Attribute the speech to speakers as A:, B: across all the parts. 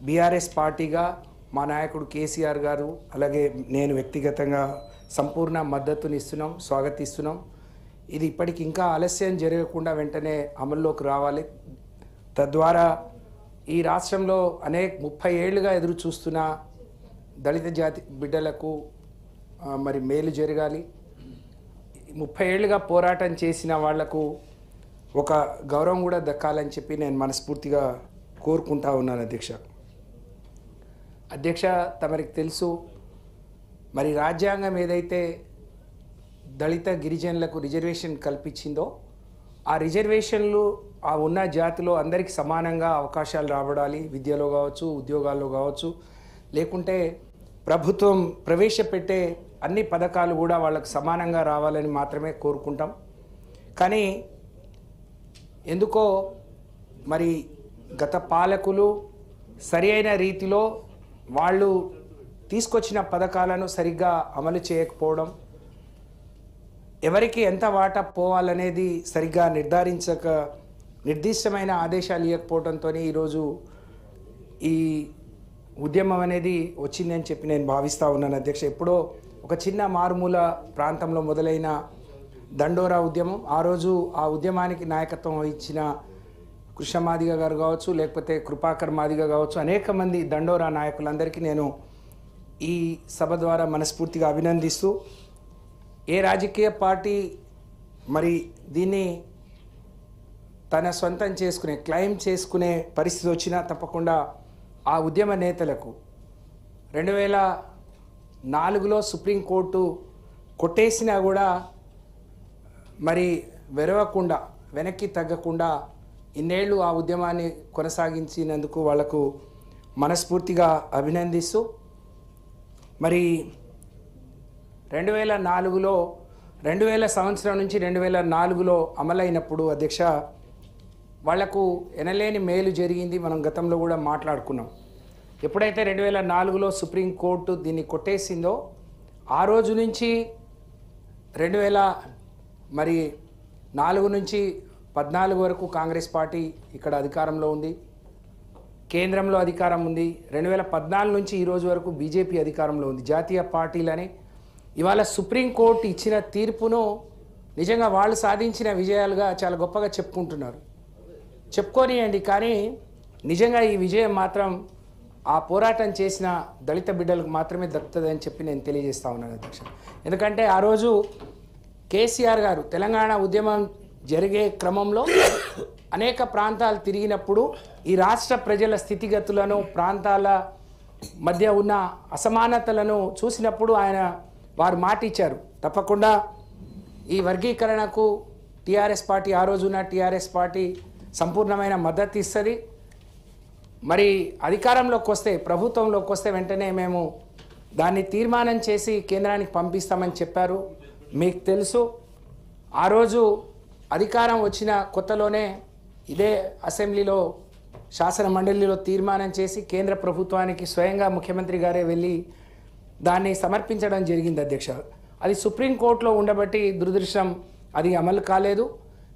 A: BRS పార్టీగా మా నాయకుడు కేసీఆర్ గారు అలాగే నేను వ్యక్తిగతంగా సంపూర్ణ మద్దతుని ఇస్తున్నాం, స్వాగతిస్తున్నాం. ఇది ఇప్పటికి ఇంకా ఆలస్యం జరగకుండా వెంటనే అమల్లోకి రావాలి. తద్వారా ఈ రాష్ట్రంలో 30 ఏళ్లుగా ఎదురు చూస్తున్న దళిత జాతి బిడ్డలకు మరి మేలు జరగాలి. 30 ఏళ్లుగా పోరాటం చేసిన వాళ్లకు ఒక గౌరవం కూడా దక్కాలని చెప్పి నేను మనస్ఫూర్తిగా కోరుకుంటా ఉన్నాను. అధ్యక్ష తమరికి తెలుసు, మరి రాజ్యాంగం ఏదైతే దళిత గిరిజనులకు రిజర్వేషన్ కల్పించిందో ఆ రిజర్వేషన్లు ఆ ఉన్న జాతిలో అందరికీ సమానంగా అవకాశాలు రాబడాలి. విద్యలో కావచ్చు, ఉద్యోగాల్లో కావచ్చు, లేకుంటే ప్రభుత్వం ప్రవేశపెట్టే అన్ని పథకాలు కూడా వాళ్ళకు సమానంగా రావాలని మాత్రమే కోరుకుంటాం. కానీ ఎందుకో మరి గత పాలకులు సరి అయిన రీతిలో వాళ్ళు తీసుకొచ్చిన పథకాలను సరిగ్గా అమలు చేయకపోవడం, ఎవరికి ఎంత వాటా పోవాలనేది సరిగ్గా నిర్దిష్టమైన ఆదేశాలు ఇవ్వకపోవడంతో ఈరోజు ఈ ఉద్యమం అనేది వచ్చిందని చెప్పి నేను భావిస్తూ ఉన్నాను. అధ్యక్ష, ఎప్పుడో ఒక చిన్న మారుమూల ప్రాంతంలో మొదలైన దండోరా ఉద్యమం, ఆ రోజు ఆ ఉద్యమానికి నాయకత్వం వహించిన కృష్ణ మాదిగ గారు కావచ్చు, లేకపోతే కృపాకర్ మాదిగ కావచ్చు, అనేక మంది దండోరా నాయకులందరికీ నేను ఈ సభ ద్వారా మనస్ఫూర్తిగా అభినందిస్తూ, ఏ రాజకీయ పార్టీ మరి దీన్ని తన సొంతం చేసుకునే క్లెయిమ్ చేసుకునే పరిస్థితి వచ్చినా తప్పకుండా ఆ ఉద్యమ నేతలకు 2004లో సుప్రీంకోర్టు కొట్టేసినా కూడా మరి వెరవకుండా, వెనక్కి తగ్గకుండా ఇన్నేళ్ళు ఆ ఉద్యమాన్ని కొనసాగించినందుకు వాళ్లకు మనస్ఫూర్తిగా అభినందిస్తూ, మరి 2004లో 2000 సంవత్సరం నుంచి 2004లో అమలైనప్పుడు అధ్యక్ష వాళ్లకు ఎనలేని మేలు జరిగింది. మనం గతంలో కూడా మాట్లాడుకున్నాం. ఎప్పుడైతే 2004లో సుప్రీంకోర్టు దీన్ని కొట్టేసిందో ఆ రోజు నుంచి 2004 నుంచి 14 వరకు కాంగ్రెస్ పార్టీ ఇక్కడ అధికారంలో ఉంది, కేంద్రంలో అధికారం ఉంది. 2014 నుంచి ఈ రోజు వరకు బీజేపీ అధికారంలో ఉంది. జాతీయ పార్టీలని ఇవాళ సుప్రీంకోర్టు ఇచ్చిన తీర్పును నిజంగా వాళ్ళు సాధించిన విజయాలుగా చాలా గొప్పగా చెప్పుకుంటున్నారు. చెప్పుకోనియండి, కానీ నిజంగా ఈ విజయం మాత్రం ఆ పోరాటం చేసిన దళిత బిడ్డలకు మాత్రమే దక్కుతుందని చెప్పి నేను తెలియజేస్తా ఉన్నాను అధ్యక్ష. ఎందుకంటే ఆ రోజు కేసీఆర్ గారు తెలంగాణ ఉద్యమం జరిగే క్రమంలో అనేక ప్రాంతాలు తిరిగినప్పుడు ఈ రాష్ట్ర ప్రజల స్థితిగతులను, ప్రాంతాల మధ్య ఉన్న అసమానతలను చూసినప్పుడు వారు మాట ఇచ్చారు, తప్పకుండా ఈ వర్గీకరణకు టీఆర్ఎస్ పార్టీ, ఆ రోజున టీఆర్ఎస్ పార్టీ సంపూర్ణమైన మద్దతు ఇస్తుంది. మరి అధికారంలోకి వస్తే, ప్రభుత్వంలోకి వస్తే వెంటనే మేము దాన్ని తీర్మానం చేసి కేంద్రానికి పంపిస్తామని చెప్పారు. మీకు తెలుసు, ఆ రోజు అధికారం వచ్చిన కొత్తలోనే ఇదే అసెంబ్లీలో, శాసన మండలిలో తీర్మానం చేసి కేంద్ర ప్రభుత్వానికి స్వయంగా ముఖ్యమంత్రి గారే వెళ్ళి దాన్ని సమర్పించడం జరిగింది అధ్యక్ష. అది సుప్రీంకోర్టులో ఉండబట్టి దురదృష్టం అది అమలు కాలేదు.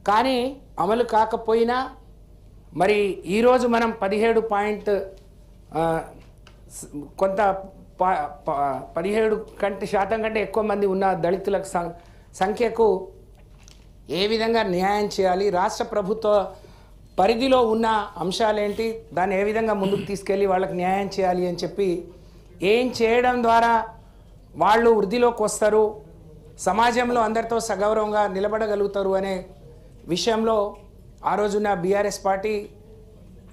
A: కానీ అమలు కాకపోయినా మరి ఈరోజు మనం 17% కంటే ఎక్కువ మంది ఉన్న దళితుల సంఖ్యకు ఏ విధంగా న్యాయం చేయాలి, రాష్ట్ర ప్రభుత్వ పరిధిలో ఉన్న అంశాలేంటి, దాన్ని ఏ విధంగా ముందుకు తీసుకెళ్ళి వాళ్ళకి న్యాయం చేయాలి అని చెప్పి, ఏం చేయడం ద్వారా వాళ్ళు వృద్ధిలోకి వస్తారు, సమాజంలో అందరితో సగౌరవంగా నిలబడగలుగుతారు అనే విషయంలో ఆ రోజున బీఆర్ఎస్ పార్టీ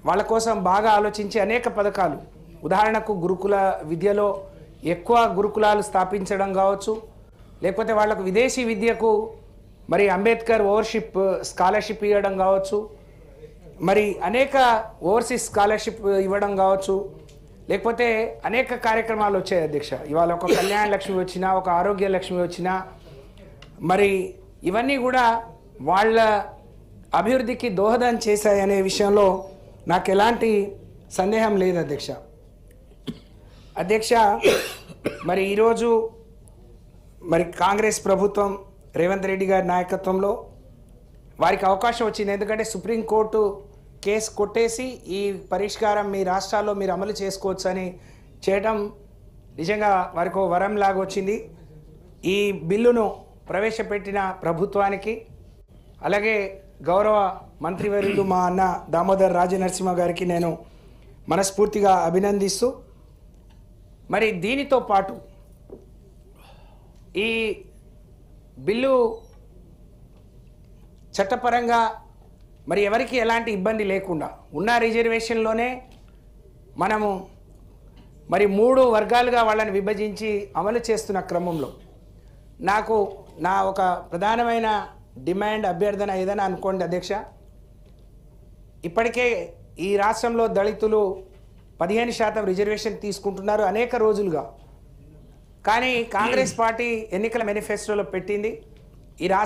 A: వాళ్ళ కోసం బాగా ఆలోచించి అనేక పథకాలు, ఉదాహరణకు గురుకుల విద్యలో ఎక్కువ గురుకులాలు స్థాపించడం కావచ్చు, లేకపోతే వాళ్ళకు విదేశీ విద్యకు మరి అంబేద్కర్ ఓవర్షిప్ స్కాలర్షిప్ ఇవ్వడం కావచ్చు, మరి అనేక ఓవర్సీస్ స్కాలర్షిప్ ఇవ్వడం కావచ్చు, లేకపోతే అనేక కార్యక్రమాలు వచ్చాయి అధ్యక్ష. ఇవాళ ఒక కళ్యాణ లక్ష్మి వచ్చినా, ఒక ఆరోగ్య లక్ష్మి వచ్చినా, మరి ఇవన్నీ కూడా వాళ్ళ అభివృద్ధికి దోహదం చేశాయనే విషయంలో నాకు ఎలాంటి సందేహం లేదు అధ్యక్ష. మరి ఈరోజు మరి కాంగ్రెస్ ప్రభుత్వం రేవంత్ రెడ్డి గారి నాయకత్వంలో వారికి అవకాశం వచ్చింది. ఎందుకంటే సుప్రీంకోర్టు కేసు కొట్టేసి ఈ పరిష్కారం మీ రాష్ట్రాల్లో మీరు అమలు చేసుకోవచ్చు అని చేయడం నిజంగా వారికి ఓ వరం లాగా వచ్చింది. ఈ బిల్లును ప్రవేశపెట్టిన ప్రభుత్వానికి అలాగే గౌరవ మంత్రివర్యులు మా అన్న దామోదర్ రాజనరసింహ గారికి నేను మనస్ఫూర్తిగా అభినందిస్తూ, మరి దీనితో పాటు ఈ బిల్లు చట్టపరంగా మరి ఎవరికి ఎలాంటి ఇబ్బంది లేకుండా ఉన్న రిజర్వేషన్లోనే మనము మరి 3 వర్గాలుగా వాళ్ళని విభజించి అమలు చేస్తున్న క్రమంలో నాకు నా ఒక ప్రధానమైన డిమాండ్ అభ్యర్థన ఏదైనా అనుకోండి అధ్యక్ష. ఇప్పటికే ఈ రాష్ట్రంలో దళితులు 15% రిజర్వేషన్ తీసుకుంటున్నారు అనేక రోజులుగా. కానీ కాంగ్రెస్ పార్టీ ఎన్నికల మేనిఫెస్టోలో పెట్టింది ఈ రాష్ట్ర